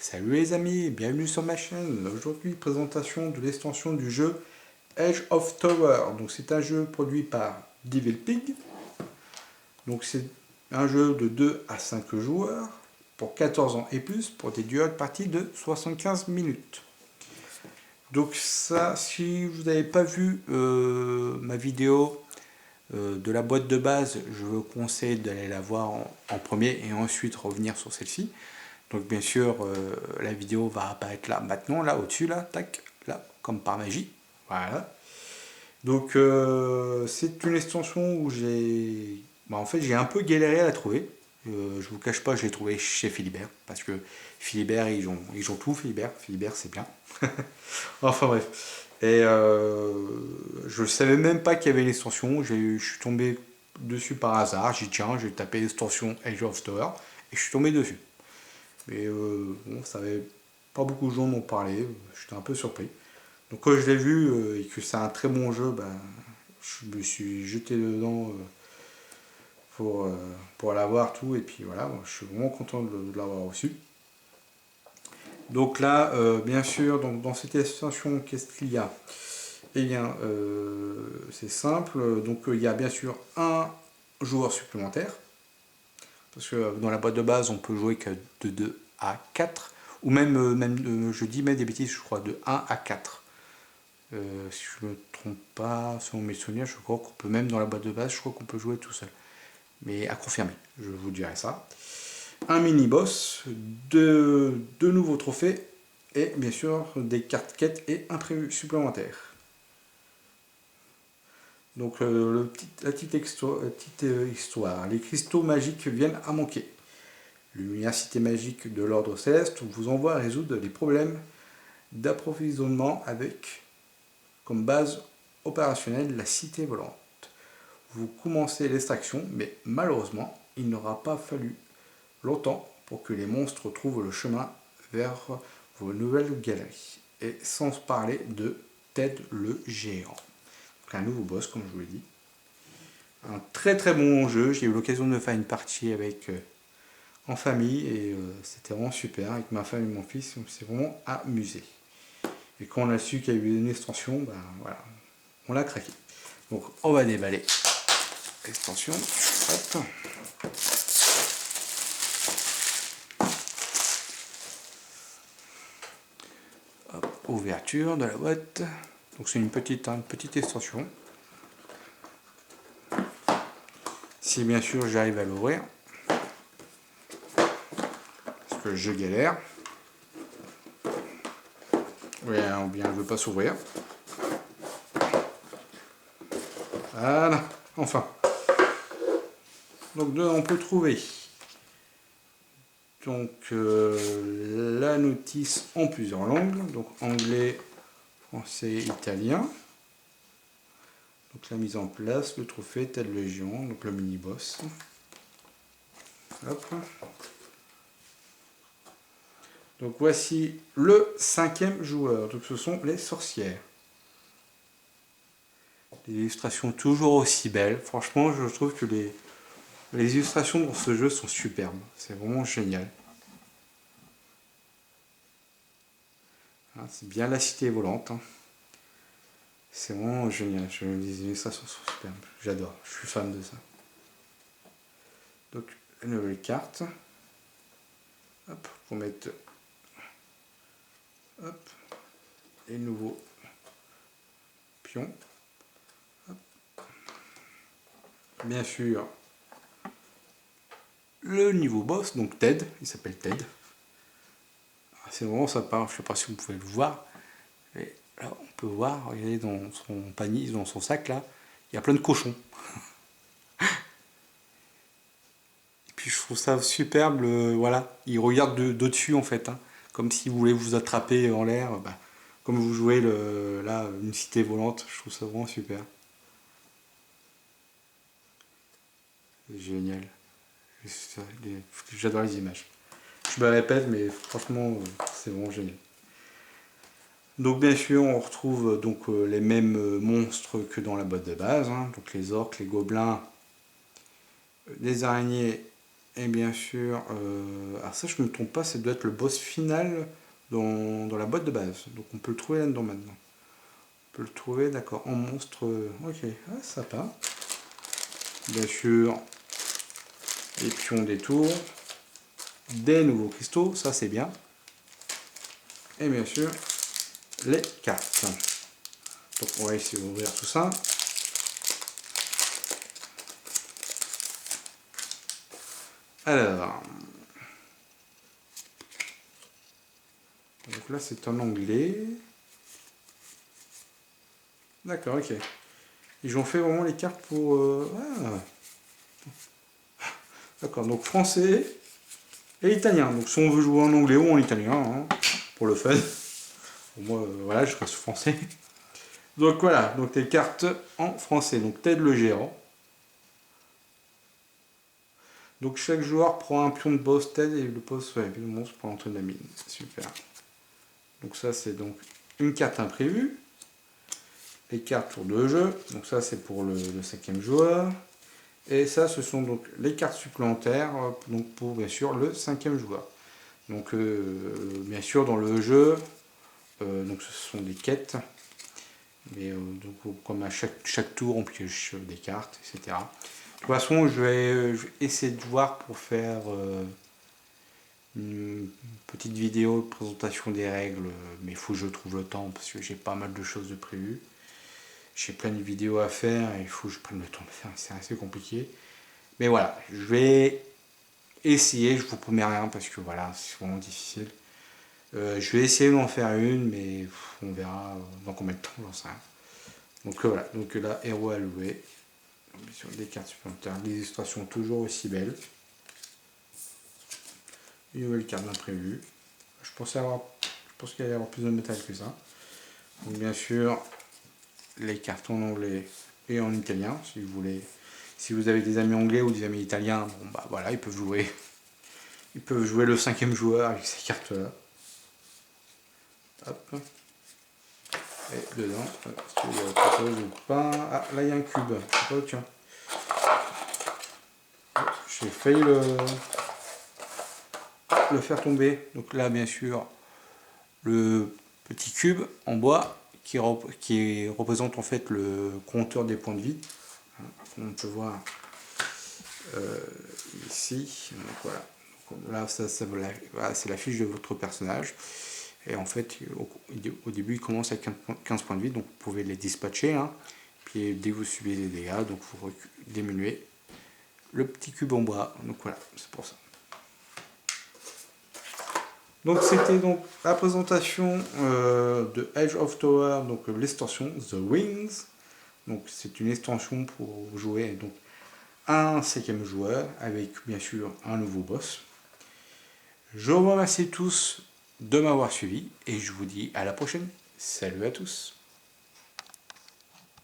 Salut les amis, bienvenue sur ma chaîne. Aujourd'hui, présentation de l'extension du jeu Age of Tower. Donc c'est un jeu produit par Devil Pig. Donc c'est un jeu de 2 à 5 joueurs pour 14 ans et plus pour des durées de partie de 75 minutes. Donc ça, si vous n'avez pas vu ma vidéo de la boîte de base, je vous conseille d'aller la voir en premier et ensuite revenir sur celle-ci. Donc bien sûr, la vidéo va apparaître là, maintenant, là, au-dessus, là, tac, là, comme par magie. Voilà. Donc c'est une extension où j'ai... en fait, j'ai un peu galéré à la trouver. Je vous cache pas, je l'ai trouvé chez Philibert. Parce que Philibert, ils ont tout, Philibert. Philibert, c'est bien. Enfin bref. Et je ne savais même pas qu'il y avait l'extension. Je suis tombé dessus par hasard. J'ai dit tiens, j'ai tapé l'extension Age of Tower. Et je suis tombé dessus. Mais bon, ça avait pas beaucoup de gens m'ont parlé, j'étais un peu surpris. Donc quand je l'ai vu et que c'est un très bon jeu, ben, je me suis jeté dedans pour l'avoir tout. Et puis voilà, je suis vraiment content de l'avoir reçu. Donc là, bien sûr, donc dans cette extension, qu'est-ce qu'il y a? Eh bien, c'est simple. Donc il y a bien sûr un joueur supplémentaire. Parce que dans la boîte de base, on peut jouer que de 2 à 4. Ou même je dis même des bêtises, je crois, de 1 à 4. Si je ne me trompe pas, selon mes souvenirs, je crois qu'on peut même dans la boîte de base, je crois qu'on peut jouer tout seul. Mais à confirmer, je vous dirai ça. Un mini-boss, deux nouveaux trophées, et bien sûr des cartes quêtes et imprévus supplémentaires. Donc la petite histoire, les cristaux magiques viennent à manquer. L'université magique de l'ordre céleste vous envoie résoudre les problèmes d'approvisionnement avec comme base opérationnelle la cité volante. Vous commencez l'extraction, mais malheureusement, il n'aura pas fallu longtemps pour que les monstres trouvent le chemin vers vos nouvelles galeries. Et sans parler de Ted le géant. Donc un nouveau boss, comme je vous l'ai dit. Un très très bon jeu, j'ai eu l'occasion de faire une partie avec... en famille et c'était vraiment super avec ma femme et mon fils, on s'est vraiment amusé. Et quand on a su qu'il y a eu une extension, ben voilà, on l'a craqué. Donc on va déballer l'extension. Hop. Hop, ouverture de la boîte. Donc c'est une petite extension. Si bien sûr j'arrive à l'ouvrir. Que je galère. Ouais, ou bien elle veut pas s'ouvrir. Voilà, enfin. Donc on peut trouver donc la notice en plusieurs langues, donc anglais, français, italien. Donc la mise en place, le trophée, telle légion, donc le mini boss. Hop. Donc voici le 5e joueur, donc ce sont les sorcières. Des illustrations toujours aussi belles, franchement je trouve que les illustrations dans ce jeu sont superbes, c'est vraiment génial. C'est bien la cité volante, hein. C'est vraiment génial, les illustrations sont superbes, j'adore, je suis fan de ça. Donc une nouvelle carte, hop, pour mettre hop, les nouveaux pions. Hop. Bien sûr, le niveau boss, donc Ted, il s'appelle Ted. C'est vraiment sympa, je ne sais pas si vous pouvez le voir. Mais là, on peut voir, regardez dans son panier, dans son sac là, il y a plein de cochons. Et puis je trouve ça superbe, voilà, il regarde d'au-dessus en fait, hein, comme s'il voulait vous attraper en l'air, bah, comme vous jouez là, une cité volante, je trouve ça vraiment super. Génial. J'adore les images. Je me répète, mais franchement, c'est vraiment génial. Donc bien sûr, on retrouve donc les mêmes monstres que dans la boîte de base, hein, donc les orques, les gobelins, les araignées Et bien sûr, alors ça je ne me trompe pas, ça doit être le boss final dans la boîte de base. Donc on peut le trouver là-dedans maintenant. On peut le trouver, d'accord, en monstre. Ok, ah, sympa. Bien sûr, les pions des tours. Des nouveaux cristaux, ça c'est bien. Et bien sûr, les cartes. Donc on va essayer d'ouvrir tout ça. Alors, donc là c'est en anglais. D'accord, ok. Ils ont fait vraiment les cartes pour... Ah. D'accord, donc français et italien. Donc si on veut jouer en anglais ou en italien, hein, pour le fun. Moi, voilà, je reste français. Donc voilà, donc les cartes en français. Donc Ted le géant. Donc chaque joueur prend un pion de boss Ted et le boss, ouais, le monstre pour l'entrée de la mine. Super. Donc ça c'est donc une carte imprévue. Les cartes tour de jeu. Donc ça c'est pour le 5e joueur. Et ça ce sont donc les cartes supplémentaires donc pour bien sûr le 5e joueur. Donc bien sûr dans le jeu, donc ce sont des quêtes. Mais donc comme à chaque tour on pioche des cartes, etc. De toute façon je vais essayer de voir pour faire une petite vidéo de présentation des règles, mais il faut que je trouve le temps parce que j'ai pas mal de choses de prévues. J'ai plein de vidéos à faire et il faut que je prenne le temps de faire, c'est assez compliqué. Mais voilà, je vais essayer, je vous promets rien parce que voilà, c'est vraiment difficile. Je vais essayer d'en faire une, mais on verra dans combien de temps, j'en sais rien. Donc voilà, donc là, héros à louer. Sur des cartes supplémentaires, des illustrations toujours aussi belles. Une nouvelle carte d'imprévu. Je pense qu'il allait y avoir plus de métal que ça. Donc bien sûr, les cartes en anglais et en italien, si vous voulez. Si vous avez des amis anglais ou des amis italiens, bon bah voilà, ils peuvent jouer. Ils peuvent jouer le 5e joueur avec ces cartes-là. Hop. Et dedans, est-ce qu'il y a autre chose ou pas? Ah, là il y a un cube. Oh tiens. J'ai failli le faire tomber. Donc là, bien sûr, le petit cube en bois qui représente en fait le compteur des points de vie. On peut voir ici. Donc voilà. Donc là, voilà, c'est la fiche de votre personnage. Et en fait, au début, il commence avec 15 points de vie, donc vous pouvez les dispatcher. Hein. Puis dès que vous subissez des dégâts, donc vous diminuez le petit cube en bois. Donc voilà, c'est pour ça. Donc c'était donc la présentation de Edge of Tower, donc l'extension The Wings. Donc c'est une extension pour jouer donc un 5e joueur avec bien sûr un nouveau boss. Je vous remercie tous de m'avoir suivi et je vous dis à la prochaine. Salut à tous.